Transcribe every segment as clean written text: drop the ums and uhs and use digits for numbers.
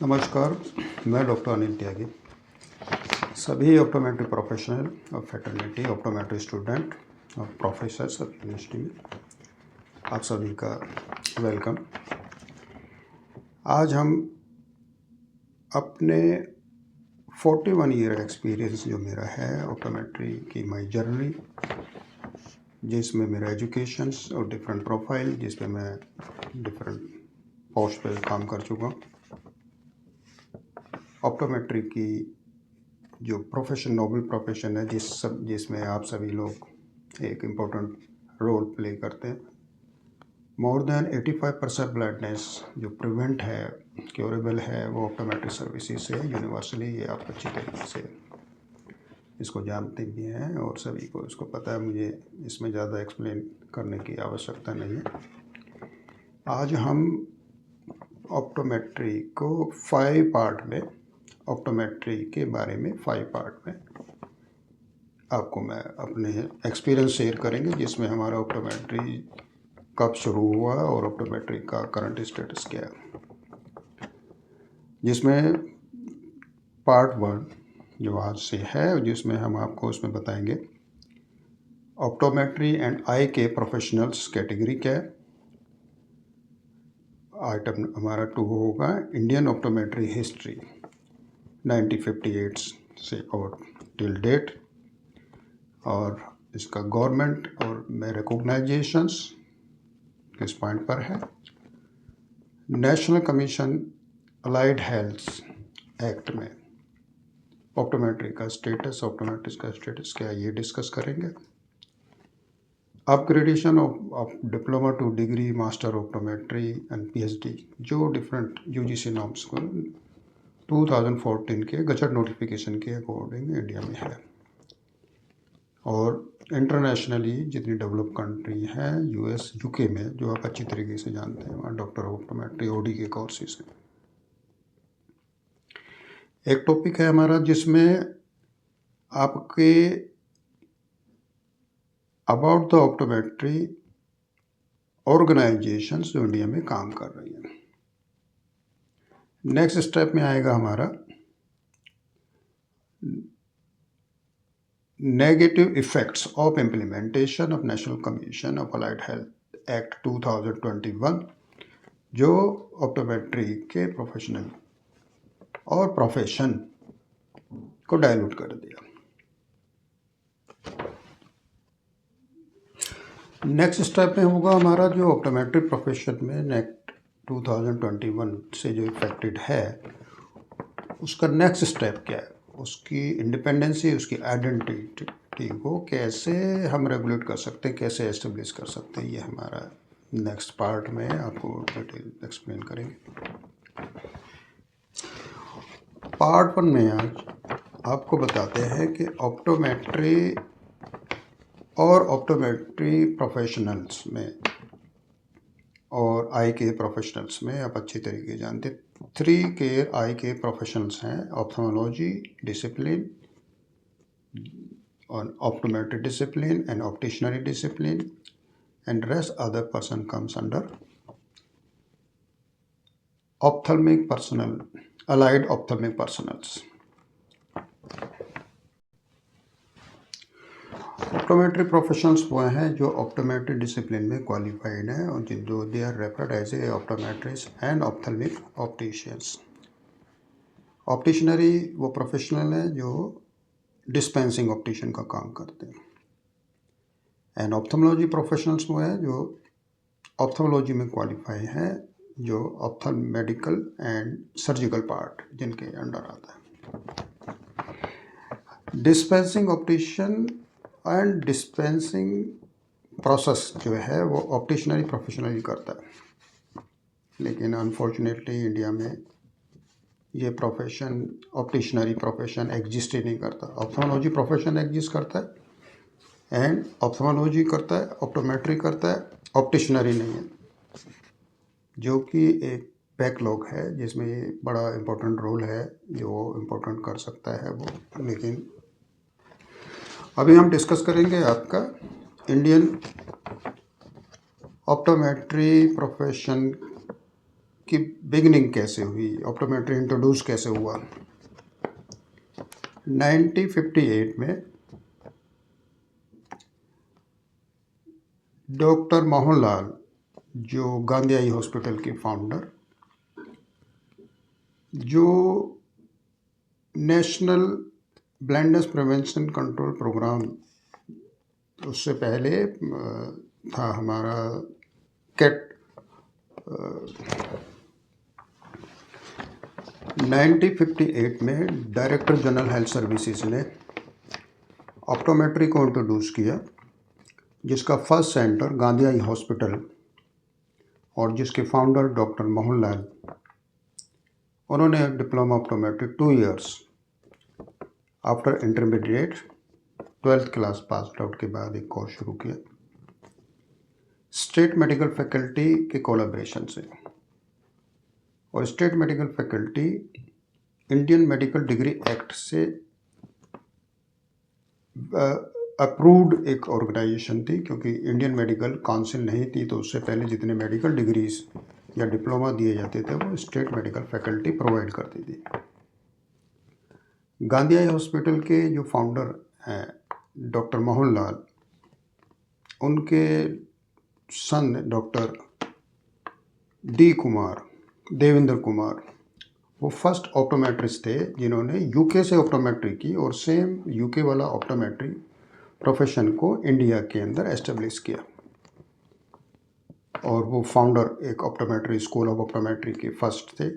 नमस्कार, मैं डॉक्टर अनिल त्यागी। सभी ऑप्टोमेट्री प्रोफेशनल और फैटर्निटी ऑप्टोमेट्री स्टूडेंट और प्रोफेसर्स ऑफ यूनिवर्सिटी में आप सभी का वेलकम। आज हम अपने 41 ईयर एक्सपीरियंस जो मेरा है ऑप्टोमेट्री की माई जर्नी, जिसमें मेरा एजुकेशंस और डिफरेंट प्रोफाइल, जिसमें मैं डिफरेंट पोस्ट पे काम कर चुका हूँ। ऑप्टोमेट्री की जो प्रोफेशन, नोबल प्रोफेशन है, जिसमें आप सभी लोग एक इम्पोर्टेंट रोल प्ले करते हैं। मोर देन 85% ब्लाइंडनेस जो प्रिवेंट है, क्योरेबल है, वो ऑप्टोमेट्री सर्विसेज से यूनिवर्सली। ये आप अच्छी तरीके से इसको जानते भी हैं और सभी को इसको पता है। मुझे इसमें ज़्यादा एक्सप्लेन करने की आवश्यकता नहीं है। आज हम ऑप्टोमेट्री को 5 पार्ट में, ऑप्टोमेट्री के बारे में 5 पार्ट में आपको मैं अपने एक्सपीरियंस शेयर करेंगे, जिसमें हमारा ऑप्टोमेट्री कब शुरू हुआ और ऑप्टोमेट्री का करंट स्टेटस क्या है। जिसमें पार्ट 1 जो आज से है, जिसमें हम आपको उसमें बताएंगे ऑप्टोमेट्री एंड आई के प्रोफेशनल्स कैटेगरी क्या है। आइटम हमारा 2 होगा इंडियन ऑप्टोमेट्री हिस्ट्री 1958 से और टिल डेट, और इसका गवर्नमेंट और में रिकॉग्नाइजेशंस किस पॉइंट पर है। National commission allied health act में ऑप्टोमेट्री का स्टेटस, ऑप्टोमेट्रिस्ट का स्टेटस क्या है, ये डिस्कस करेंगे। Upgradation of diploma two degree, master optometry and PhD, जो डिफरेंट यूजीसी नॉर्म्स को 2014 के गजट नोटिफिकेशन के अकॉर्डिंग इंडिया में है। और इंटरनेशनली जितनी डेवलप कंट्री है, यूएस, यूके में, जो आप अच्छी तरीके से जानते हैं, वहाँ डॉक्टर ऑप्टोमेट्री ओडी के कोर्सेज हैं। एक टॉपिक है हमारा जिसमें आपके अबाउट द ऑप्टोमेट्री ऑर्गेनाइजेशंस जो इंडिया में काम कर रही हैं। नेक्स्ट स्टेप में आएगा हमारा negative effects of implementation of national commission of allied health act 2021, जो ऑप्टोमेट्री के प्रोफेशनल और प्रोफेशन को डाइल्यूट कर दिया। नेक्स्ट स्टेप में होगा हमारा जो ऑप्टोमेट्री प्रोफेशन में एक्ट 2021 से जो इफेक्टेड है, उसका नेक्स्ट स्टेप क्या है, उसकी इंडिपेंडेंसी, उसकी आइडेंटिटी को कैसे हम रेगुलेट कर सकते हैं, कैसे एस्टेब्लिश कर सकते हैं, ये हमारा नेक्स्ट पार्ट में आपको डिटेल एक्सप्लेन करेंगे। पार्ट 1 में आज आपको बताते हैं कि ऑप्टोमेट्री और ऑप्टोमेट्री प्रोफेशनल्स में और आई के प्रोफेशनल्स में आप अच्छी तरीके जानते 3 के आई के प्रोफेशनल्स हैं। ऑप्थेल्मोलॉजी डिसिप्लिन और optometry discipline and opticianry discipline, and rest other person comes under ophthalmic personal, allied ophthalmic personals. Optometry professionals वो हैं जो ऑप्टोमेट्री डिसिप्लिन में क्वालिफाइड हैं और जो they are referred as a optometrist and ophthalmic opticians. Opticianry वो professional हैं जो डिस्पेंसिंग ऑप्टिशियन का काम करते हैं। एंड ऑप्थेल्मोलॉजी प्रोफेशनल्स वो हैं जो ऑप्थेल्मोलॉजी में क्वालिफाई हैं, जो मेडिकल एंड सर्जिकल पार्ट जिनके अंडर आता है। Dispensing optician and dispensing process जो है वो ऑप्टिशनरी प्रोफेशनल ही करता है, लेकिन अनफॉर्चुनेटली इंडिया में ये प्रोफेशन, ऑप्टिशनरी प्रोफेशन एग्जिस्ट ही नहीं करता। ऑप्थेल्मोलॉजी प्रोफेशन एग्जिस्ट करता है एंड ऑप्थेल्मोलॉजी करता है, ऑप्टोमेट्री करता है, ऑप्टिशनरी नहीं है, जो कि एक बैकलॉग है जिसमें ये बड़ा इम्पोर्टेंट रोल है जो इम्पोर्टेंट कर सकता है वो। लेकिन अभी हम डिस्कस करेंगे आपका इंडियन ऑप्टोमेट्री प्रोफेशन की बिगनिंग कैसे हुई, ऑप्टोमेट्री इंट्रोड्यूस कैसे हुआ। 1958 में डॉक्टर मोहनलाल, जो गांधी आई हॉस्पिटल के फाउंडर, जो national blindness prevention control programme, उससे पहले था हमारा कैट, 1958 में डायरेक्टर जनरल हेल्थ सर्विसेज ने ऑप्टोमेट्री को इंट्रोड्यूस किया, जिसका first centre Gandhi eye hospital और जिसके फाउंडर डॉक्टर मोहनलाल, उन्होंने diploma optometry 2 years after intermediate 12th class pass out के बाद एक कोर्स शुरू किया स्टेट मेडिकल फैकल्टी के कोलैबोरेशन से। और state medical faculty Indian medical degree act से अप्रूव्ड एक ऑर्गेनाइजेशन थी, क्योंकि इंडियन मेडिकल काउंसिल नहीं थी, तो उससे पहले जितने मेडिकल डिग्रीज या डिप्लोमा दिए जाते थे वो स्टेट मेडिकल फैकल्टी प्रोवाइड करती थी। गांधी आई हॉस्पिटल के जो फाउंडर हैं डॉक्टर मोहनलाल, उनके सन डॉक्टर देवेंद्र कुमार, वो फर्स्ट ऑप्टोमेट्रिस्ट थे जिन्होंने यूके से ऑप्टोमेट्री की और सेम यूके वाला ऑप्टोमेट्री प्रोफेशन को इंडिया के अंदर एस्टेब्लिश किया। और वो फाउंडर एक ऑप्टोमेट्री स्कूल ऑफ ऑप्टोमेट्री के फर्स्ट थे,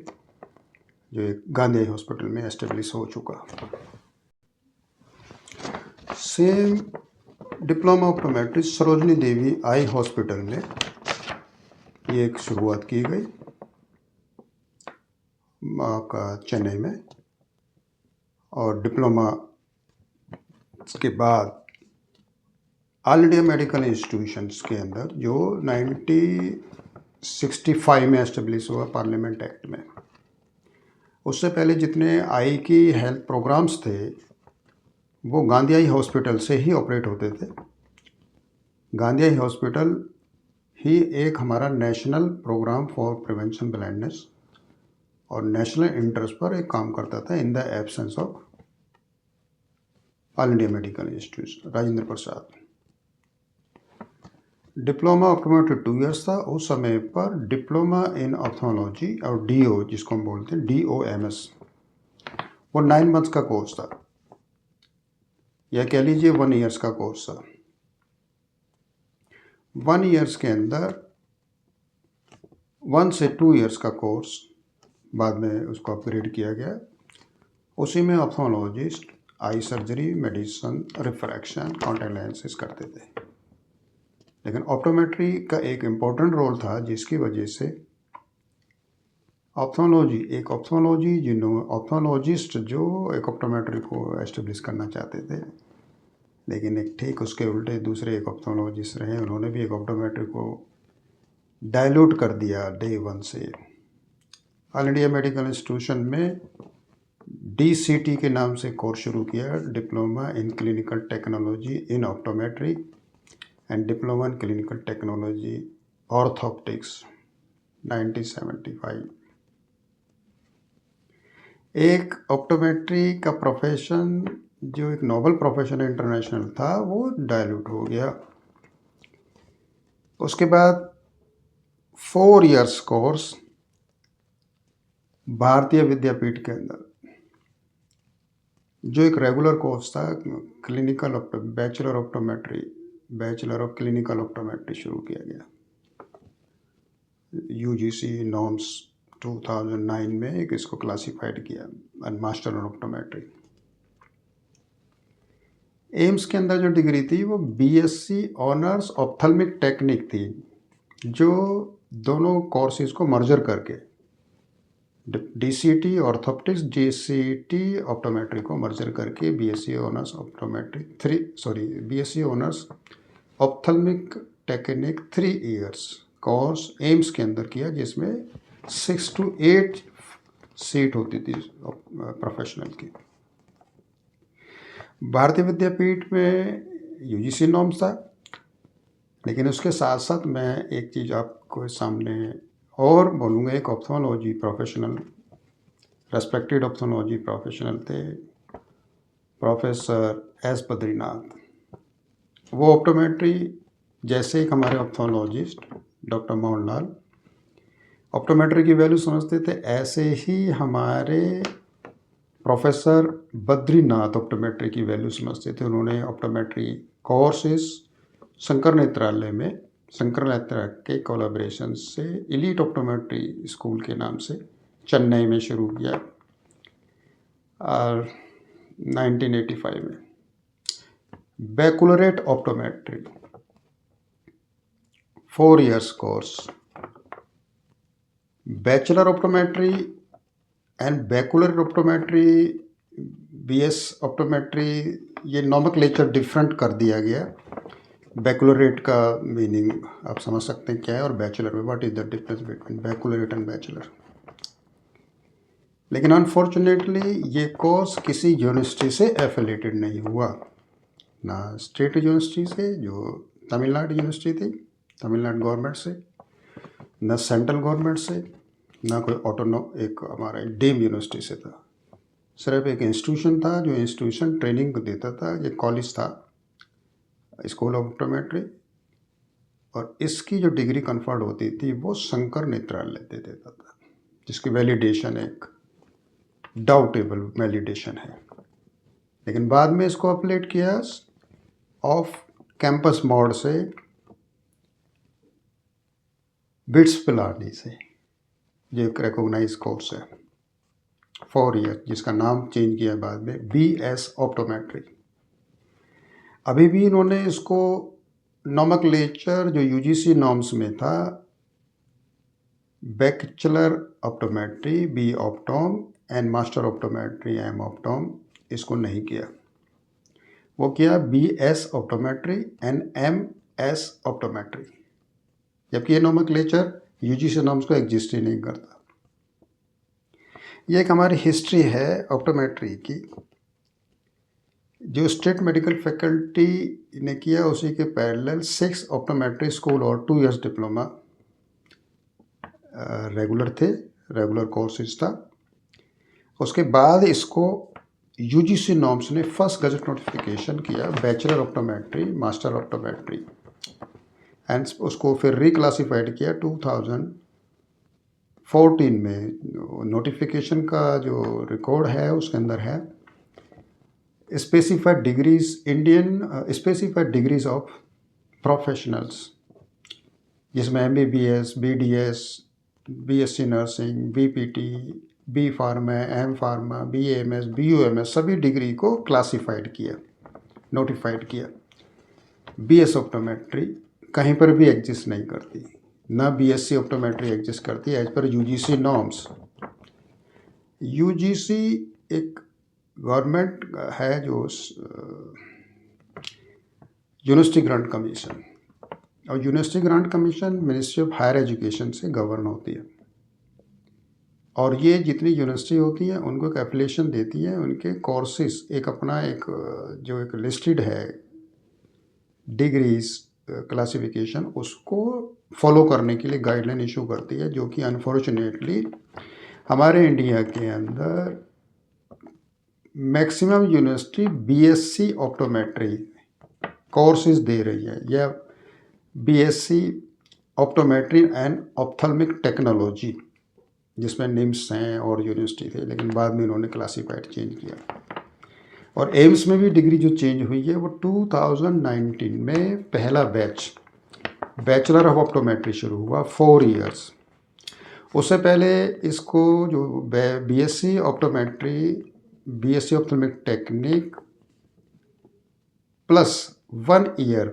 जो एक गांधी हॉस्पिटल में एस्टेब्लिश हो चुका। सेम डिप्लोमा ऑप्टोमेट्री सरोजनी देवी आई हॉस्पिटल में ये एक शुरुआत की गई आपका चेन्नई में, और डिप्लोमा के बाद ऑल इंडिया मेडिकल इंस्टीट्यूशंस के अंदर जो 1965 में एस्टेब्लिश हुआ पार्लियामेंट एक्ट में। उससे पहले जितने आई की हेल्थ प्रोग्राम्स थे वो गांधी आई हॉस्पिटल से ही ऑपरेट होते थे। गांधी आई हॉस्पिटल ही एक हमारा national programme for prevention blindness और नेशनल इंटरेस्ट पर एक काम करता था in the absence of all India medical institute Rajendra Prasad. Diploma optometry 2 years था। उस समय पर डिप्लोमा इन ऑप्थेल्मोलॉजी और डीओ, जिसको हम बोलते हैं DOMS, वो 9 मंथ्स का कोर्स था, या कह लीजिए 1 इयर्स का कोर्स था। 1 इयर्स के अंदर 1 से 2 इयर्स का कोर्स बाद में उसको अपग्रेड किया गया। उसी में ophthalmologist eye surgery, medicine, refraction, contact lenses करते थे। लेकिन ऑप्टोमेट्री का एक इम्पोर्टेंट रोल था, जिसकी वजह से ऑप्थेल्मोलॉजिस्ट जो एक ऑप्टोमेट्री को एस्टेब्लिश करना चाहते थे, लेकिन एक ठीक उसके उल्टे दूसरे एक ऑप्थेल्मोलॉजिस्ट रहे, उन्होंने भी एक ऑप्टोमेट्री को डाइल्यूट कर दिया डे 1 से। ऑल इंडिया मेडिकल इंस्टीट्यूशन में DCT के नाम से कोर्स शुरू किया, diploma in clinical technology in optometry and diploma in clinical technology orthoptics 1975। एक ऑप्टोमेट्री का प्रोफेशन जो एक नोबल प्रोफेशन इंटरनेशनल था वो डाइल्यूट हो गया। उसके बाद 4 इयर्स कोर्स भारतीय विद्यापीठ के अंदर, जो एक रेगुलर कोर्स था, clinical bachelor of clinical optometry शुरू किया गया। UGC नॉर्म्स 2009 में एक इसको क्लासिफाइड किया, and master of optometry. AIIMS के अंदर जो डिग्री थी वो BSc ऑनर्स ऑप्थेल्मिक टेक्निक थी, जो दोनों कोर्सेज को मर्जर करके DCT ऑर्थोप्टिक्स, JCT ऑप्टोमेट्री को मर्जर करके BSc honours ophthalmic technique 3 years course AIIMS के अंदर किया, जिसमें 6 to 8 सीट होती थी प्रोफेशनल की। भारतीय विद्यापीठ में UGC नॉर्म्स था, लेकिन उसके साथ साथ मैं एक चीज़ आपको सामने और बोलूँगा एक ऑप्थोलॉजी प्रोफेशनल, रेस्पेक्टेड ऑप्थोलॉजी प्रोफेशनल थे, प्रोफेसर एस बद्रीनाथ। वो ऑप्टोमेट्री जैसे एक हमारे ऑप्थोलॉजिस्ट डॉक्टर मोहनलाल ऑप्टोमेट्री की वैल्यू समझते थे, ऐसे ही हमारे प्रोफेसर बद्रीनाथ ऑप्टोमेट्री की वैल्यू समझते थे। उन्होंने ऑप्टोमेट्री कोर्सेस शंकर नेत्रालय के कोलैबोरेशन से एलीट ऑप्टोमेट्री स्कूल के नाम से चेन्नई में शुरू किया और 1985 में। Baccalaureate optometry 4 years course, bachelor optometry and baccalaureate optometry, BS optometry, ये नॉमेनक्लेचर डिफरेंट कर दिया गया। बैकुलरेट का मीनिंग आप समझ सकते हैं क्या है, और बैचलर में what is the difference between baccalaureate and bachelor. लेकिन अनफॉर्चुनेटली ये कोर्स किसी यूनिवर्सिटी से एफिलेटेड नहीं हुआ, ना स्टेट यूनिवर्सिटी से जो तमिलनाडु यूनिवर्सिटी थी, तमिलनाडु गवर्नमेंट से, ना सेंट्रल गवर्नमेंट से, ना कोई एक हमारा डीम यूनिवर्सिटी से था। सिर्फ एक इंस्टीट्यूशन था जो इंस्टीट्यूशन ट्रेनिंग देता था, ये कॉलेज था, स्कूल ऑफ ऑप्टोमेट्री, और इसकी जो डिग्री कन्फर्ड होती थी वो शंकर नेत्रालय दे देता था, जिसकी वैलिडेशन एक डाउटेबल वैलिडेशन है। लेकिन बाद में इसको अपलेट किया ऑफ कैंपस मोड से बिट्स पिलानी से, जो एक रिकॉग्नाइज कोर्स है 4 year, जिसका नाम चेंज किया बाद में BS ऑप्टोमेट्री। अभी भी इन्होंने इसको नॉमेनक्लेचर जो UGC नॉर्म्स में था, bachelor optometry B optom and master optometry M optom, इसको नहीं किया। वो किया BS optometry and MS optometry, जबकि ये नॉमेनक्लेचर UGC नॉर्म्स को एग्जिस्ट ही नहीं करता। ये एक हमारी हिस्ट्री है ऑप्टोमेट्री की। जो स्टेट मेडिकल फैकल्टी ने किया उसी के पैरेलल 6 ऑप्टोमेट्री स्कूल और 2 years डिप्लोमा रेगुलर थे, रेगुलर कोर्सेज था। उसके बाद इसको UGC नॉर्म्स ने फर्स्ट गजट नोटिफिकेशन किया bachelor optometry, master optometry, and उसको फिर रिक्लासिफाइड किया 2014 में। नोटिफिकेशन का जो रिकॉर्ड है उसके अंदर है specified degrees, Indian specified degrees of professionals, जिसमें MBBS, BDS, BSc nursing, BPT, B pharma, M pharma, BAMS, BUMS, सभी डिग्री को क्लासिफाइड किया, नोटिफाइड किया। BS ऑप्टोमेट्री कहीं पर भी एग्जिस्ट नहीं करती, ना BSc ऑप्टोमेट्री एग्जिस्ट करती as per UGC norms. UGC एक गवर्नमेंट है जो यूनिवर्सिटी ग्रांट कमीशन, और university grant commission ministry of higher education से गवर्न होती है, और ये जितनी यूनिवर्सिटी होती है उनको एक एफिलिएशन देती है, उनके कोर्सेज एक अपना एक जो एक लिस्टेड है डिग्रीज क्लासिफिकेशन, उसको फॉलो करने के लिए गाइडलाइन इशू करती है, जो कि अनफॉर्चुनेटली हमारे इंडिया के अंदर maximum university BSc optometry courses दे रही है, या BSc optometry and ophthalmic technology, जिसमें निम्स हैं और यूनिवर्सिटी थे, लेकिन बाद में इन्होंने क्लासिफाइड चेंज किया। और एम्स में भी डिग्री जो चेंज हुई है वो 2019 में पहला बैच बैचलर ऑफ ऑप्टोमेट्री शुरू हुआ 4 years। उससे पहले इसको जो BSc optometry, BSc ophthalmic technique plus 1 year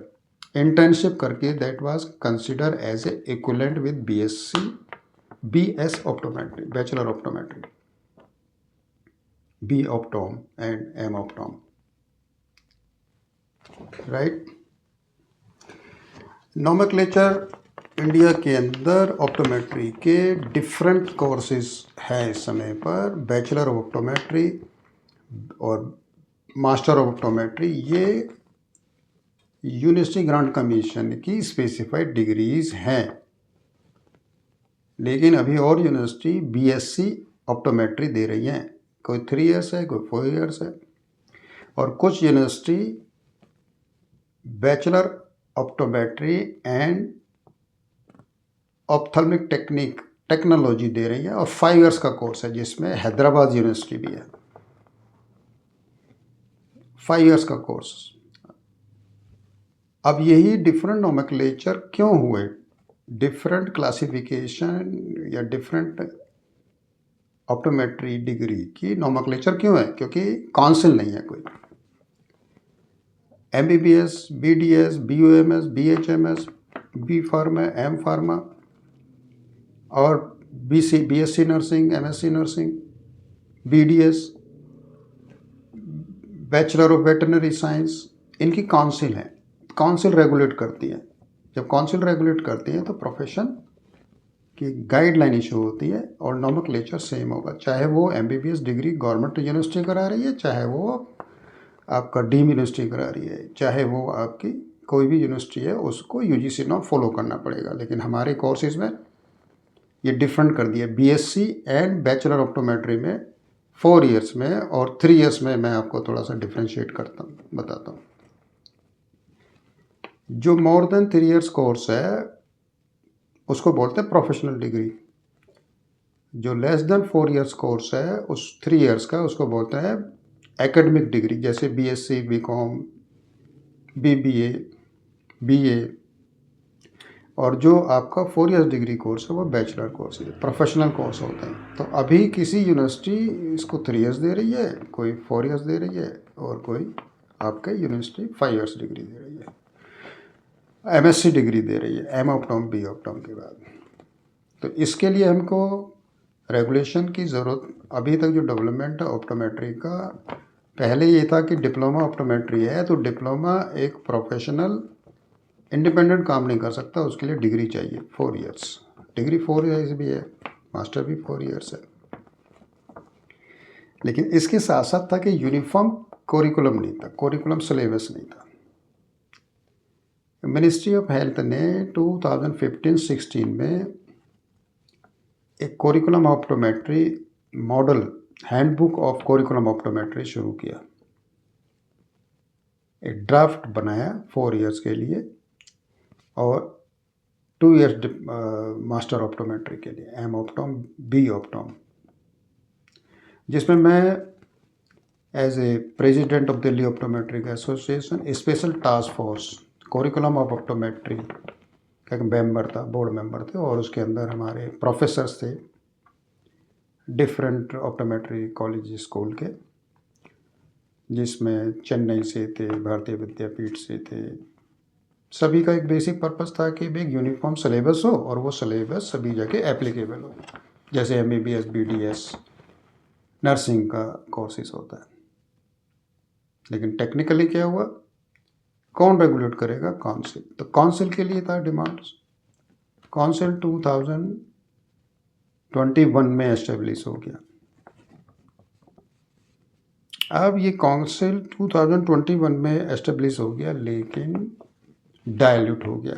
internship करके that was consider as a equivalent with BS optometry, bachelor optometry, B optom and M optom, right. Nomenclature India के अंदर optometry के डिफरेंट कोर्सेज हैं इस समय पर। बैचलर ऑफ ऑप्टोमेट्री और master of optometry ये यूनिवर्सिटी ग्रांट कमीशन की स्पेसिफाइड डिग्रीज हैं। लेकिन अभी और यूनिवर्सिटी बीएससी ऑप्टोमेट्री दे रही हैं, कोई 3 ईयर्स है, कोई 4 ईयर्स है, और कुछ university bachelor optometry and ophthalmic technology दे रही है, और 5 ईयर्स का कोर्स है जिसमें हैदराबाद यूनिवर्सिटी भी है। 5 ईयर्स का कोर्स। अब यही डिफरेंट नोमेक्लेचर क्यों हुए, डिफरेंट क्लासिफिकेशन या डिफरेंट ऑप्टोमेट्री डिग्री की नोमेक्लेचर क्यों है? क्योंकि काउंसिल नहीं है कोई। MBBS, BDS, BOMS, BHMS, B pharma, M pharma और BSc nursing, MSc nursing, BDS, bachelor of veterinary science, इनकी काउंसिल है, काउंसिल रेगुलेट करती है। जब काउंसिल रेगुलेट करती है तो प्रोफेशन की गाइडलाइन इशू होती है और नोमेक्लेचर सेम होगा, चाहे वो MBBS डिग्री गवर्नमेंट यूनिवर्सिटी करा रही है, चाहे वो आपका डीम यूनिवर्सिटी करा रही है, चाहे वो आपकी कोई भी यूनिवर्सिटी है, उसको UGC नॉर्म फॉलो करना पड़ेगा। लेकिन हमारे कोर्सेज में ये डिफरेंट कर दिया, BSc एंड बैचलर ऑप्टोमेट्री में 4 ईयर्स में और 3 ईयर्स में। मैं आपको थोड़ा सा डिफ्रेंशिएट करता हूँ, बताता हूँ। जो मोर देन 3 ईयर्स कोर्स है उसको बोलते हैं प्रोफेशनल डिग्री। जो लेस देन 4 ईयर्स कोर्स है, उस 3 ईयर्स का, उसको बोलते हैं एकेडमिक डिग्री, जैसे BSc, BCom, BBA, BA। और जो आपका 4 ईयर्स डिग्री कोर्स है वो बैचलर कोर्स है, प्रोफेशनल कोर्स होता है। तो अभी किसी यूनिवर्सिटी इसको 3 ईयर्स दे रही है, कोई 4 ईयर्स दे रही है, और कोई आपके यूनिवर्सिटी 5 ईयर्स डिग्री दे रही है, MSc डिग्री दे रही है, M ऑप्टोम, B ऑप्टोम के बाद। तो इसके लिए हमको रेगुलेशन की ज़रूरत, अभी तक जो डेवलपमेंट है ऑप्टोमेट्री का, पहले ये था कि डिप्लोमा ऑप्टोमेट्री है तो डिप्लोमा एक प्रोफेशनल इंडिपेंडेंट काम नहीं कर सकता, उसके लिए डिग्री चाहिए 4 ईयर्स। डिग्री 4 ईयर्स भी है, मास्टर भी 4 ईयर्स है। लेकिन इसके साथ साथ था कि यूनिफॉर्म कोरिकुलम नहीं था, कोरिकुलम सिलेबस नहीं था। मिनिस्ट्री ऑफ हेल्थ ने 2015-16 में एक curriculum optometry model, handbook of curriculum optometry शुरू किया। एक ड्राफ्ट बनाया 4 ईयर्स के लिए और 2 ईयर्स मास्टर ऑप्टोमेट्री के लिए, M ऑप्टोम, B ऑप्टोम, जिसमें मैं as a president of Delhi optometric association special task force curriculum of optometry का एक मेंबर था, बोर्ड मेंबर थे, और उसके अंदर हमारे प्रोफेसर्स थे डिफरेंट ऑप्टोमेट्री कॉलेज स्कूल के, जिसमें चेन्नई से थे, भारतीय विद्यापीठ से थे। सभी का एक बेसिक पर्पस था कि एक यूनिफॉर्म सिलेबस हो और वो सिलेबस सभी जगह एप्लीकेबल हो, जैसे MBBS, BDS, नर्सिंग का कोर्सेज होता है। लेकिन टेक्निकली क्या हुआ, कौन रेगुलेट करेगा? काउंसिल। तो काउंसिल के लिए था डिमांड्स। काउंसिल 2021 में एस्टेब्लिश हो गया। अब ये काउंसिल 2021 में एस्टेब्लिश हो गया, लेकिन डायल्यूट हो गया।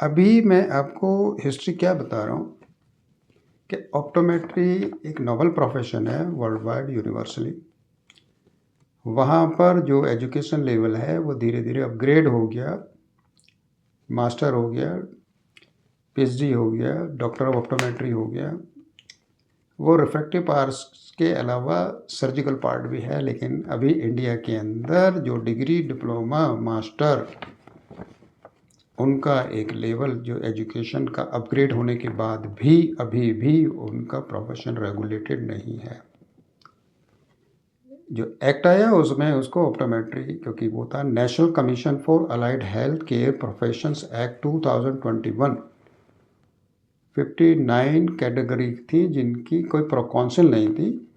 अभी मैं आपको हिस्ट्री क्या बता रहा हूँ कि ऑप्टोमेट्री एक नोबल प्रोफेशन है वर्ल्ड वाइड, यूनिवर्सली। वहाँ पर जो एजुकेशन लेवल है वो धीरे धीरे अपग्रेड हो गया, मास्टर हो गया, PhD हो गया, डॉक्टर ऑफ ऑप्टोमेट्री हो गया। वो रिफ्रैक्टिव पार्ट्स के अलावा सर्जिकल पार्ट भी है। लेकिन अभी इंडिया के अंदर जो डिग्री, डिप्लोमा, मास्टर, उनका एक लेवल जो एजुकेशन का अपग्रेड होने के बाद भी अभी भी उनका प्रोफेशन रेगुलेटेड नहीं है। जो एक्ट आया उसमें उसको ऑप्टोमेट्री, क्योंकि वो था national commission for allied health care professions act 2021, 59 category थी जिनकी कोई काउंसिल नहीं थी,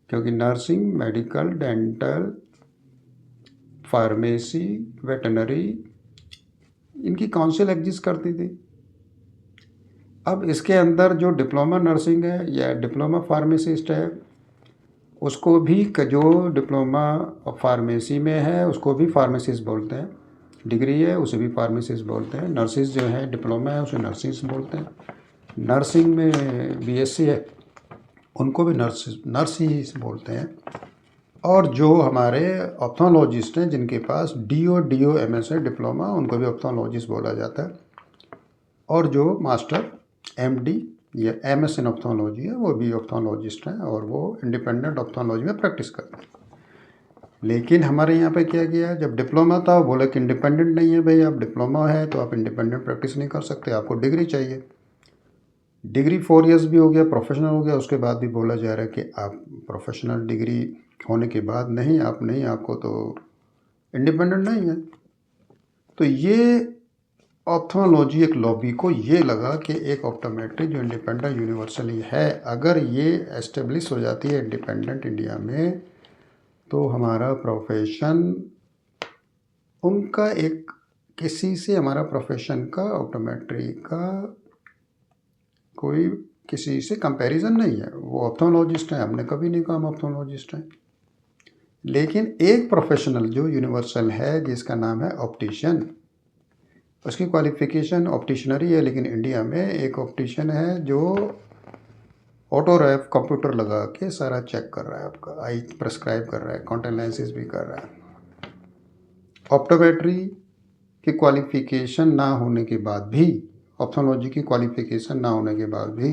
क्योंकि nursing, medical, dental, pharmacy, veterinary, इनकी काउंसिल एग्जिस्ट करती थी। अब इसके अंदर जो डिप्लोमा नर्सिंग है या डिप्लोमा फार्मासिस्ट है, उसको भी जो डिप्लोमा फार्मेसी में है उसको भी फार्मासिस्ट बोलते हैं, डिग्री है उसे भी फार्मेसिस्ट बोलते हैं। नर्सिस जो है डिप्लोमा है उसे नर्सिस बोलते हैं। नर्सिंग में बीएससी है उनको भी नर्स ही बोलते हैं। और जो हमारे ऑप्थोलॉजिस्ट हैं जिनके पास डी ओ एम एस है डिप्लोमा, उनको भी ऑप्थोलॉजिस्ट बोला जाता है। और जो मास्टर एमडी या एमएस इन ऑप्थोलॉजी है वो भी ऑप्थोलॉजिस्ट हैं और वो इंडिपेंडेंट ऑप्थोलॉजी में प्रैक्टिस करते हैं। लेकिन हमारे यहाँ पे क्या किया, जब डिप्लोमा था वो बोला कि इंडिपेंडेंट नहीं है भाई, आप डिप्लोमा है तो आप इंडिपेंडेंट प्रैक्टिस नहीं कर सकते, आपको डिग्री चाहिए। डिग्री 4 इयर्स भी हो गया, प्रोफेशनल हो गया, उसके बाद भी बोला जा रहा है कि आप प्रोफेशनल डिग्री होने के बाद नहीं, आप नहीं, आपको तो इंडिपेंडेंट नहीं है। तो ये ऑप्थोलॉजी एक लॉबी को ये लगा कि एक ऑप्टोमेट्री जो इंडिपेंडेंट यूनिवर्सली है, अगर ये एस्टेब्लिश हो जाती है इंडिपेंडेंट इंडिया में, तो हमारा प्रोफेशन उनका एक किसी से हमारा प्रोफेशन का ऑप्टोमेट्री का कोई किसी से कंपैरिजन नहीं है। वो ऑप्थोलॉजिस्ट हैं, हमने कभी नहीं कहा हम ऑप्थोलॉजिस्ट हैं। लेकिन एक प्रोफेशनल जो यूनिवर्सल है जिसका नाम है ऑप्टिशियन, उसकी क्वालिफिकेशन ऑप्टिशनरी है, लेकिन इंडिया में एक ऑप्टिशियन है जो ऑटोरैफ कंप्यूटर लगा के सारा चेक कर रहा है, आपका आई प्रेस्क्राइब कर रहा है, कॉन्टैक्ट लेंसेज भी कर रहा है। ऑप्टोमेट्री की क्वालिफिकेशन ना होने के बाद भी, ऑप्थोलॉजी की क्वालिफिकेशन ना होने के बाद भी,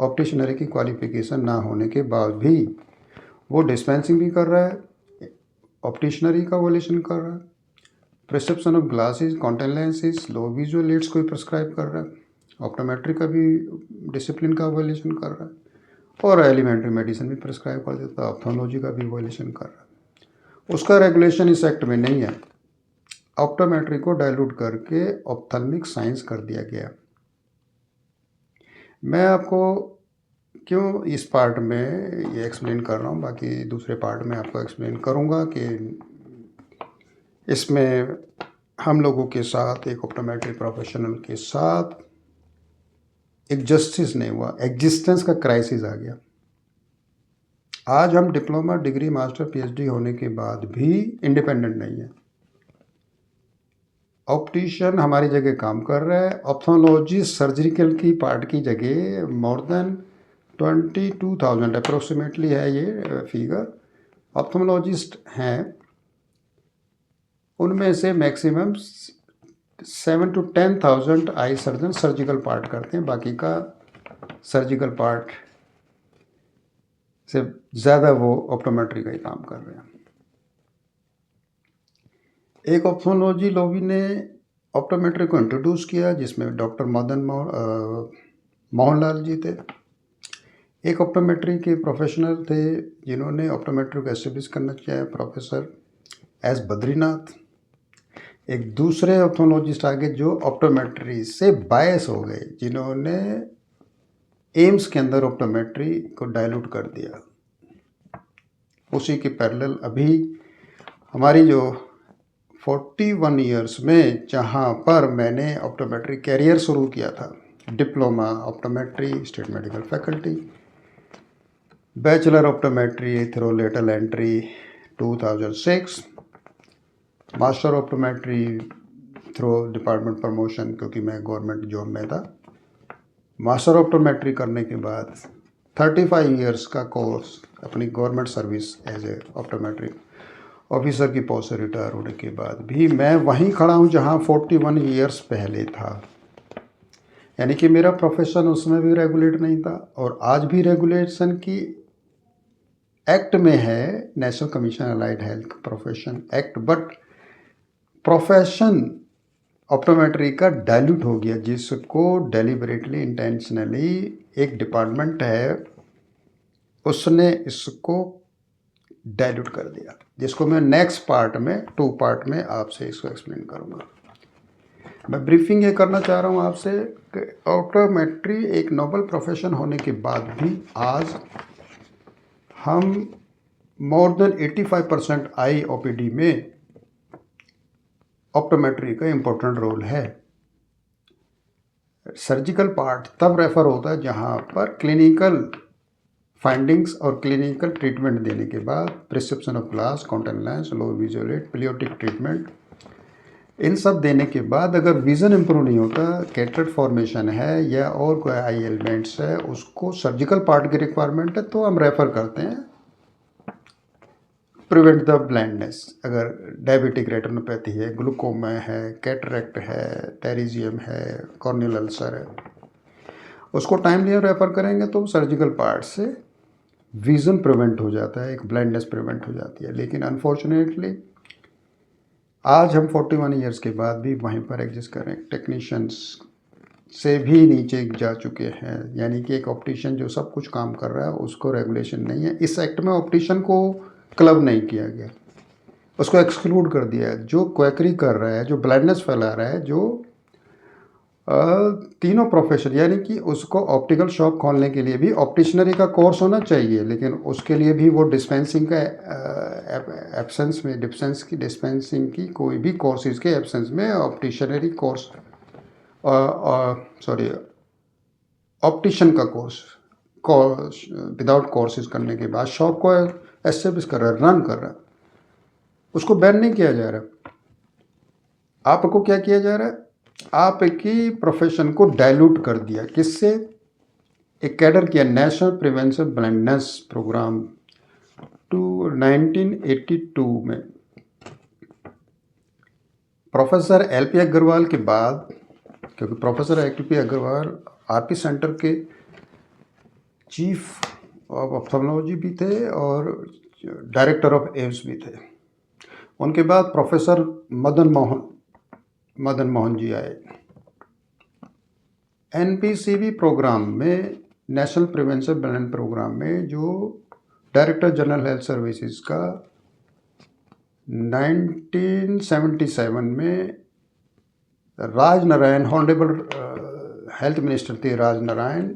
ऑप्टिशनरी की क्वालिफिकेशन ना होने के बाद भी वो डिस्पेंसिंग भी कर रहा है, ऑप्टिशनरी का वोल्यूशन कर रहा है, prescription of glasses, contact lenses, low visual aids को प्रिस्क्राइब कर रहा है, ऑप्टोमेट्री का भी डिसिप्लिन का वोल्यूशन कर रहा है, और एलिमेंट्री मेडिसिन भी प्रिस्क्राइब कर देता है, ऑप्थोलॉजी का भी वोल्यूशन कर रहा है। उसका रेगुलेशन इस एक्ट में नहीं है। ऑप्टोमेट्री को डाइल्यूट करके ऑप्थल्मिक साइंस कर दिया गया। मैं आपको क्यों इस पार्ट में ये एक्सप्लेन कर रहा हूँ, बाकी दूसरे पार्ट में आपको एक्सप्लेन करूँगा कि इसमें हम लोगों के साथ, एक ऑप्टोमेट्री प्रोफेशनल के साथ एक जस्टिस नहीं हुआ, एग्जिस्टेंस का क्राइसिस आ गया। आज हम डिप्लोमा, डिग्री, मास्टर, पीएचडी होने के बाद भी इंडिपेंडेंट नहीं है। ऑप्टिशियन हमारी जगह काम कर रहा है, ऑप्थोलॉजी सर्जिकल की पार्ट की जगह मोर देन 22,000 अप्रोक्सीमेटली है ये फिगर ऑप्थोलॉजिस्ट हैं। उनमें से maximum 7 to 10,000 eye surgeon surgical part करते हैं, बाकी का सर्जिकल पार्ट से ज़्यादा वो ऑप्टोमेट्री का ही काम कर रहे हैं। एक ऑप्थोलॉजी लॉबी ने ऑप्टोमेट्री को इंट्रोड्यूस किया जिसमें डॉक्टर मदन मोहनलाल जी थे। एक ऑप्टोमेट्री के प्रोफेशनल थे जिन्होंने ऑप्टोमेट्री को एस्टेब्लिश करना चाहा, प्रोफेसर एस बद्रीनाथ। एक दूसरे ऑप्थोलॉजिस्ट आगे जो ऑप्टोमेट्री से बायस हो गए, जिन्होंने एम्स के अंदर ऑप्टोमेट्री को डाइल्यूट कर दिया। उसी के पैरेलल अभी हमारी जो 41 ईयर्स में जहाँ पर मैंने ऑप्टोमेट्री कैरियर शुरू किया था, diploma optometry, state medical faculty, bachelor optometry through lateral entry 2006, master optometry through department promotion, क्योंकि मैं गवर्नमेंट जॉब में था। मास्टर ऑप्टोमेट्री करने के बाद 35 ईयर्स का कोर्स अपनी government service as a optometry officer की पोस्ट से रिटायर होने के बाद भी मैं वहीं खड़ा हूँ जहाँ 41 ईयर्स पहले था। यानी कि मेरा प्रोफेशन उसमें भी रेगुलेट नहीं था और आज भी रेगुलेशन की एक्ट में है, national commission allied health profession act, but profession optometry का डाइल्यूट हो गया, जिसको डेलिबरेटली इंटेंशनली एक डिपार्टमेंट है उसने इसको डाइल्यूट कर दिया, जिसको मैं नेक्स्ट पार्ट में 2 पार्ट में आपसे इसको एक्सप्लेन करूँगा। मैं ब्रीफिंग ये करना चाह रहा हूँ आपसे कि ऑप्टोमेट्री एक नोबल प्रोफेशन होने के बाद भी आज हम मोर देन 85% आई ओपीडी में ऑप्टोमेट्री का इम्पोर्टेंट रोल है। सर्जिकल पार्ट तब रेफर होता है जहाँ पर क्लिनिकल फाइंडिंग्स और क्लिनिकल ट्रीटमेंट देने के बाद prescription of glass, contact lens, low visual aid, pleoptic treatment, इन सब देने के बाद अगर विज़न इम्प्रूव नहीं होता, कैटरेक्ट फॉर्मेशन है या और कोई आई एलिमेंट्स है, उसको सर्जिकल पार्ट की रिक्वायरमेंट है, तो हम रेफ़र करते हैं प्रिवेंट द ब्लाइंडनेस। अगर डायबिटिक रेटिनोपैथी है, ग्लूकोमा है, कैटरेक्ट है, टेरिजियम है, कॉर्नियल अल्सर है, उसको टाइमली रेफ़र करेंगे तो सर्जिकल पार्ट से विज़न प्रिवेंट हो जाता है, एक ब्लाइंडनेस प्रिवेंट हो जाती है। लेकिन अनफॉर्चुनेटली आज हम 41 ईयर्स के बाद भी वहीं पर एग्जिस्ट कर रहे हैं, टेक्नीशियंस से भी नीचे जा चुके हैं। यानी कि एक ऑप्टिशियन जो सब कुछ काम कर रहा है उसको रेगुलेशन नहीं है। इस एक्ट में ऑप्टिशियन को क्लब नहीं किया गया, उसको एक्सक्लूड कर दिया है। जो क्वैकरी कर रहा है, जो ब्लाइंडनेस फैला रहा है, जो तीनों प्रोफेशन, यानी कि उसको ऑप्टिकल शॉप खोलने के लिए भी ऑप्टिशनरी का कोर्स होना चाहिए, लेकिन उसके लिए भी वो डिस्पेंसिंग का एब्सेंस में डिस्पेंसिंग की कोई भी कोर्सेज के एब्सेंस में ऑप्टिशनरी कोर्स सॉरी ऑप्टिशन का कोर्स विदाउट कोर्सेज करने के बाद शॉप को एस्टेब्लिश कर रहा है, रन कर रहा है, उसको बैन नहीं किया जा रहा। आपको क्या किया जा रहा है, आपकी प्रोफेशन को डाइल्यूट कर दिया। किससे? एक कैडर किया नेशनल प्रिवेंशन ब्लाइंडनेस प्रोग्राम 1982 में। Professor L P. अग्रवाल के बाद, क्योंकि professor L P. Agarwal RP centre के चीफ ऑफ ऑप्थेल्मोलॉजी भी थे और डायरेक्टर ऑफ एम्स भी थे। उनके बाद प्रोफेसर मदन मोहन जी आए। एनपीसीबी प्रोग्राम में, नेशनल प्रिवेंशन ब्लाइंड प्रोग्राम में, जो डायरेक्टर जनरल हेल्थ सर्विसेज का 1977 में Raj Narayan, honourable health minister थे राज नारायण,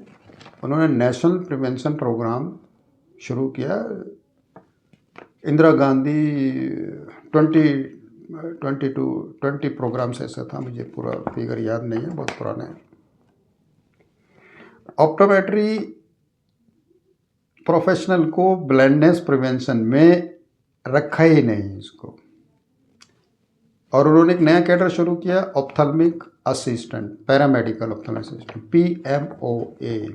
उन्होंने नेशनल प्रिवेंशन प्रोग्राम शुरू किया। इंदिरा गांधी 20 प्रोग्राम्स ऐसा था, मुझे पूरा फिगर याद नहीं है, बहुत पुराना है। ऑप्टोमेट्री प्रोफेशनल को ब्लाइंडनेस प्रिवेंशन में रखा ही नहीं इसको, और उन्होंने एक नया कैडर शुरू किया, ophthalmic assistant, paramedical ophthalmic assistant, PMOA।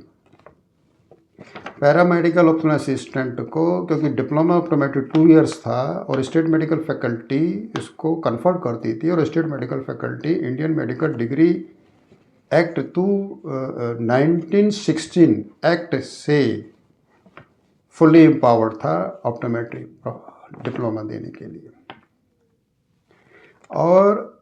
Paramedical ophthalmic assistant को, क्योंकि डिप्लोमा ऑप्टोमेट्री 2 इयर्स था और स्टेट मेडिकल फैकल्टी इसको कन्फर्ट करती थी, और state medical faculty Indian medical degree act 1916 act से फुली एम्पावर्ड था ऑप्टोमेट्री डिप्लोमा देने के लिए। और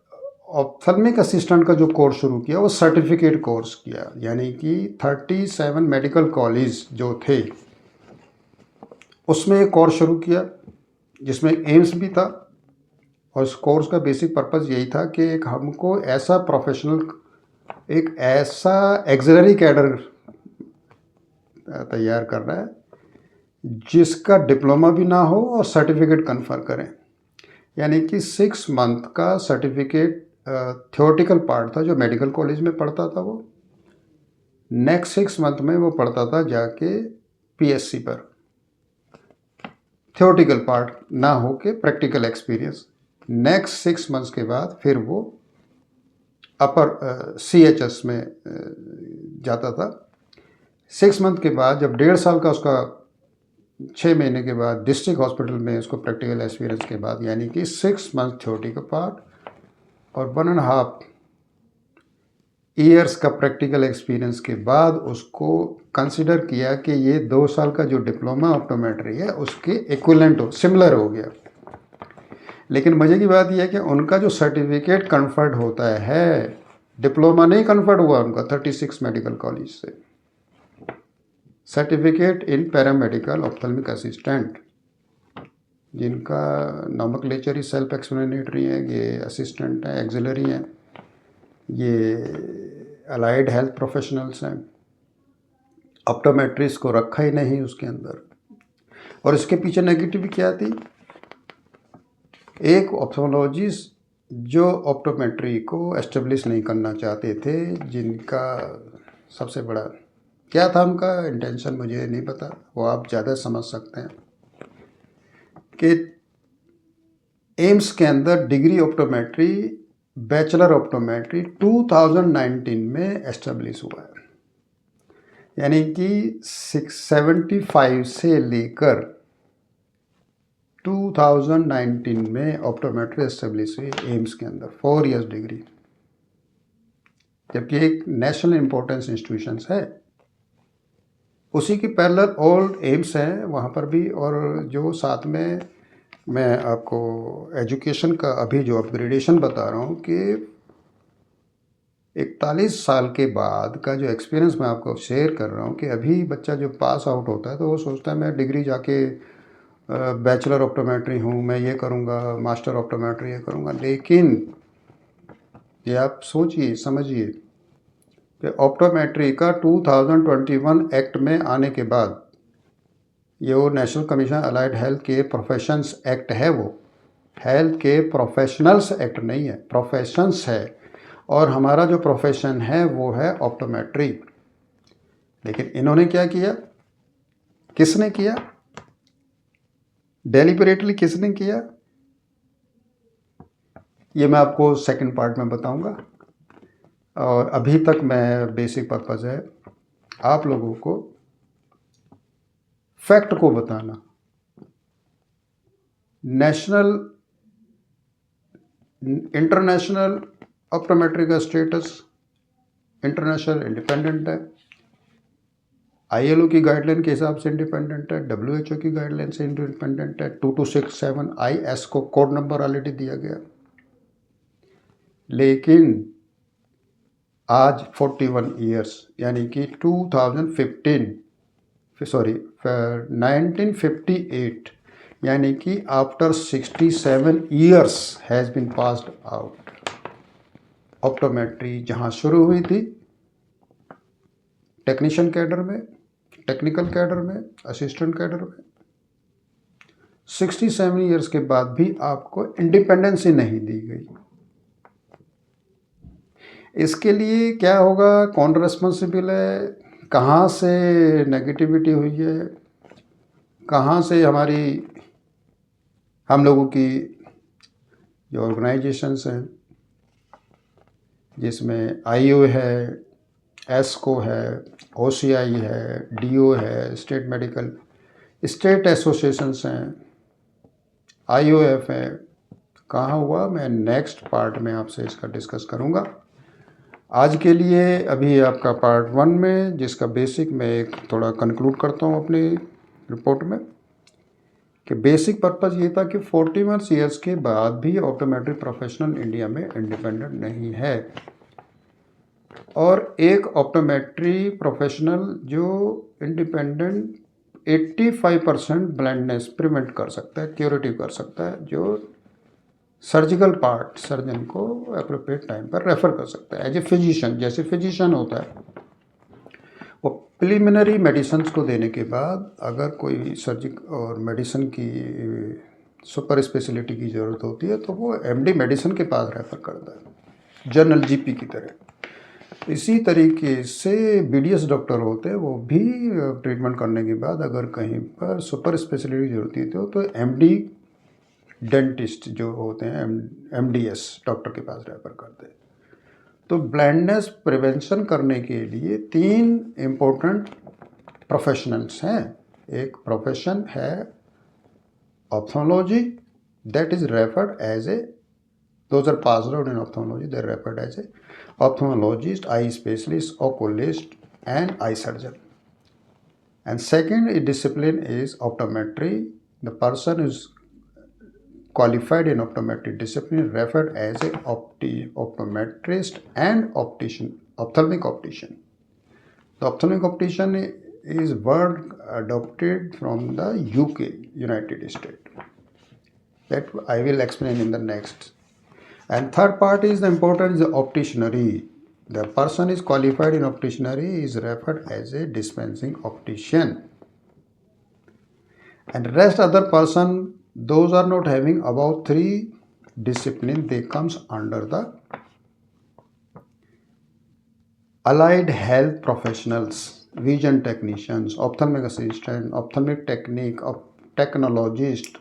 ऑप्थेल्मिक असिस्टेंट का जो कोर्स शुरू किया वो सर्टिफिकेट कोर्स किया, यानी कि 37 मेडिकल कॉलेज जो थे उसमें एक कोर्स शुरू किया जिसमें एम्स भी था। और इस कोर्स का बेसिक पर्पस यही था कि एक हमको ऐसा प्रोफेशनल, एक ऐसा एक्सिलरी कैडर तैयार करना है जिसका डिप्लोमा भी ना हो और सर्टिफिकेट कन्फर करें। यानी कि 6 मंथ का सर्टिफिकेट थियोरेटिकल पार्ट था जो मेडिकल कॉलेज में पढ़ता था, वो नेक्स्ट 6 मंथ में वो पढ़ता था जाके PSC पर, थियोरेटिकल पार्ट ना हो के प्रैक्टिकल एक्सपीरियंस। नेक्स्ट 6 मंथ्स के बाद फिर वो अपर CHS में जाता था। 6 मंथ के बाद जब 1.5 साल का उसका 6 महीने के बाद डिस्ट्रिक्ट हॉस्पिटल में उसको प्रैक्टिकल एक्सपीरियंस के बाद, यानी कि 6 मंथ थियोरेटिकल पार्ट और 1.5 ईयर्स का प्रैक्टिकल एक्सपीरियंस के बाद उसको कंसिडर किया कि ये 2 साल का जो डिप्लोमा ऑप्टोमेट्री है उसके इक्विवेलेंट हो, सिमिलर हो गया। लेकिन मज़े की बात यह है कि उनका जो सर्टिफिकेट कन्फर्ड होता है, डिप्लोमा नहीं कन्फर्ड हुआ उनका 36 मेडिकल कॉलेज से। Certificate in paramedical ophthalmic assistant, जिनका नॉमेनक्लेचर ही सेल्फ एक्सप्लेनेटरी है, ये असिस्टेंट हैं, एक्सिलरी हैं, ये अलाइड हेल्थ प्रोफेशनल्स हैं, ऑप्टोमेट्रिस्ट को रखा ही नहीं उसके अंदर। और इसके पीछे नेगेटिव क्या थी? एक ऑप्थेल्मोलॉजिस्ट जो ऑप्टोमेट्री को एस्टेब्लिश नहीं करना चाहते थे, जिनका सबसे बड़ा क्या था उनका इंटेंशन मुझे नहीं पता, वो आप ज़्यादा समझ सकते हैं, कि एम्स के अंदर डिग्री ऑप्टोमेट्री बैचलर ऑप्टोमेट्री 2019 में एस्टेब्लिश हुआ है, यानी कि 675 से लेकर 2019 में ऑप्टोमेट्री एस्टेब्लिश हुई एम्स के अंदर, 4 इयर्स डिग्री, जबकि एक नेशनल इम्पोर्टेंस इंस्टीट्यूशन है। उसी की पैरेलल ओल्ड एम्स हैं वहाँ पर भी, और जो साथ में मैं आपको एजुकेशन का अभी जो अपग्रेडेशन बता रहा हूँ कि 41 साल के बाद का जो एक्सपीरियंस मैं आपको शेयर कर रहा हूँ कि अभी बच्चा जो पास आउट होता है तो वो सोचता है मैं डिग्री जाके बैचलर ऑप्टोमेट्री हूँ, मैं ये करूँगा, मास्टर ऑप्टोमेट्री ये करूँगा, लेकिन ये आप सोचिए समझिए कि ऑप्टोमेट्री का 2021 एक्ट में आने के बाद, ये वो national commission allied health care professions act है, वो हेल्थ केयर प्रोफेशनल्स एक्ट नहीं है, प्रोफेशंस है, और हमारा जो प्रोफेशन है वो है ऑप्टोमेट्री। लेकिन इन्होंने क्या किया, किसने किया, डेलिबरेटली किसने किया, ये मैं आपको सेकंड पार्ट में बताऊंगा। और अभी तक मैं बेसिक पर्पज़ है आप लोगों को फैक्ट को बताना। नेशनल इंटरनेशनल ऑप्टोमेट्री का स्टेटस इंटरनेशनल इंडिपेंडेंट है, ILO की गाइडलाइन के हिसाब से इंडिपेंडेंट है, WHO की गाइडलाइन से इंडिपेंडेंट है, 2267 IS को कोड नंबर ऑलरेडी दिया गया। लेकिन आज 41 ईयर्स यानी कि 1958 यानी कि after 67 years has been passed out, optometry जहाँ शुरू हुई थी टेक्नीशियन कैडर में, टेक्निकल कैडर में, असिस्टेंट कैडर में, 67 ईयर्स के बाद भी आपको इंडिपेंडेंसी नहीं दी गई। इसके लिए क्या होगा, कौन रिस्पॉन्सिबल है, कहाँ से नेगेटिविटी हुई है, कहाँ से हम लोगों की जो ऑर्गेनाइजेशंस हैं जिसमें IO है, ESCO है, OCI है, DO है, स्टेट एसोसिएशंस हैं, IOF है, कहाँ हुआ, मैं नेक्स्ट पार्ट में आपसे इसका डिस्कस करूँगा। आज के लिए अभी आपका पार्ट 1 में जिसका बेसिक मैं एक थोड़ा कंक्लूड करता हूँ अपनी रिपोर्ट में, कि बेसिक पर्पज़ ये था कि 41 ईयर्स के बाद भी ऑप्टोमेट्री प्रोफेशनल इंडिया में इंडिपेंडेंट नहीं है, और एक ऑप्टोमेट्री प्रोफेशनल जो इंडिपेंडेंट 85% ब्लाइंडनेस प्रिवेंट कर सकता है, क्यूरेटिव कर सकता है, जो सर्जिकल पार्ट सर्जन को अप्रोप्रिएट टाइम पर रेफर कर सकता है एज ए फिजिशियन। जैसे फिजिशियन होता है वो प्रिलिमिनरी मेडिसिन को देने के बाद अगर कोई सर्जिक और मेडिसिन की सुपर स्पेशलिटी की ज़रूरत होती है तो वो MD मेडिसिन के पास रेफ़र करता है, जनरल GP की तरह। इसी तरीके से BDS डॉक्टर होते हैं, वो भी ट्रीटमेंट करने के बाद अगर कहीं पर सुपर स्पेशलिटी ज़रूरत होती हो तो MD डेंटिस्ट जो होते हैं MDS डॉक्टर के पास रेफ़र करते हैं। तो ब्लाइंडनेस प्रिवेंशन करने के लिए 3 इम्पोर्टेंट प्रोफेशनल्स हैं। एक प्रोफेशन है ophthalmology, that is referred as a, those are passed out in ophthalmology, they are referred as a ophthalmologist, eye specialist, oculist and eye surgeon. And second discipline is optometry. The person is qualified in optometry discipline referred as a optometrist and optician, ophthalmic optician. The ophthalmic optician is word adopted from the UK, United States. That I will explain in the next. And third part is the important is the opticianry. The person is qualified in opticianry is referred as a dispensing optician. And rest other person, those are not having about 3 discipline, they comes under the allied health professionals, vision technicians, ophthalmic assistant, ophthalmic technique, technologist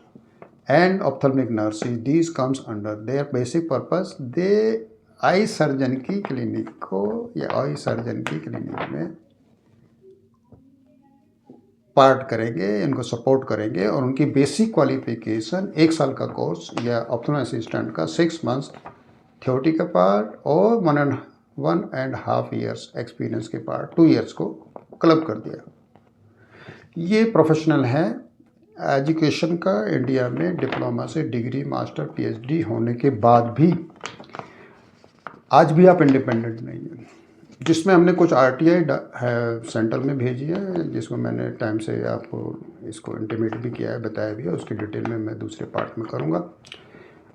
and ophthalmic nurses, these comes under their basic purpose. They eye surgeon की clinic को या eye surgeon की clinic में part करेंगे, इनको support करेंगे और उनकी बेसिक क्वालिफिकेशन 1 साल का कोर्स या ऑप्थोमेट्रिक असिस्टेंट का 6 मंथ्स थ्योरी का पार्ट और 1.5 ईयर्स एक्सपीरियंस के पार्ट 2 ईयर्स को क्लब कर दिया। ये प्रोफेशनल है एजुकेशन का। इंडिया में डिप्लोमा से डिग्री, मास्टर, पीएचडी होने के बाद भी आज भी आप इंडिपेंडेंट नहीं हैं। जिसमें हमने कुछ आरटीआई सेंटर में भेजी है, जिसको मैंने टाइम से आपको इसको इंटीमेट भी किया है, बताया भी है, उसकी डिटेल में मैं दूसरे पार्ट में करूँगा।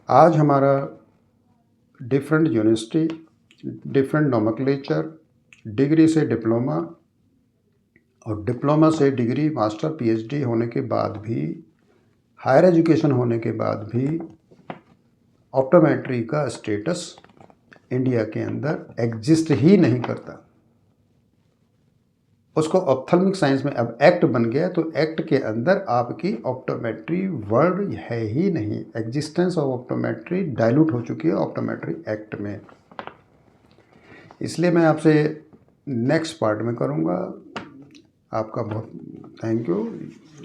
आज हमारा different university, different nomenclature, degree से डिप्लोमा और डिप्लोमा से डिग्री, मास्टर, पीएचडी होने के बाद भी, हायर एजुकेशन होने के बाद भी ऑप्टोमेट्री का स्टेटस इंडिया के अंदर एग्जिस्ट ही नहीं करता। उसको ऑप्थेल्मिक साइंस में अब एक्ट बन गया, तो एक्ट के अंदर आपकी ऑप्टोमेट्री वर्ड है ही नहीं। एग्जिस्टेंस ऑफ ऑप्टोमेट्री डाइल्यूट हो चुकी है ऑप्टोमेट्री एक्ट में। इसलिए मैं आपसे नेक्स्ट पार्ट में करूँगा। आपका बहुत थैंक यू,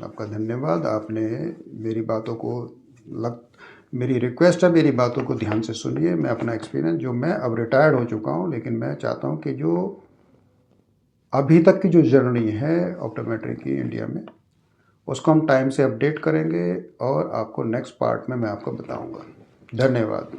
आपका धन्यवाद। आपने मेरी बातों को मेरी रिक्वेस्ट है, मेरी बातों को ध्यान से सुनिए। मैं अपना एक्सपीरियंस, जो मैं अब रिटायर्ड हो चुका हूँ, लेकिन मैं चाहता हूँ कि जो अभी तक की जो जर्नी है ऑप्टोमेट्री की इंडिया में, उसको हम टाइम से अपडेट करेंगे और आपको नेक्स्ट पार्ट में मैं आपको बताऊँगा। धन्यवाद।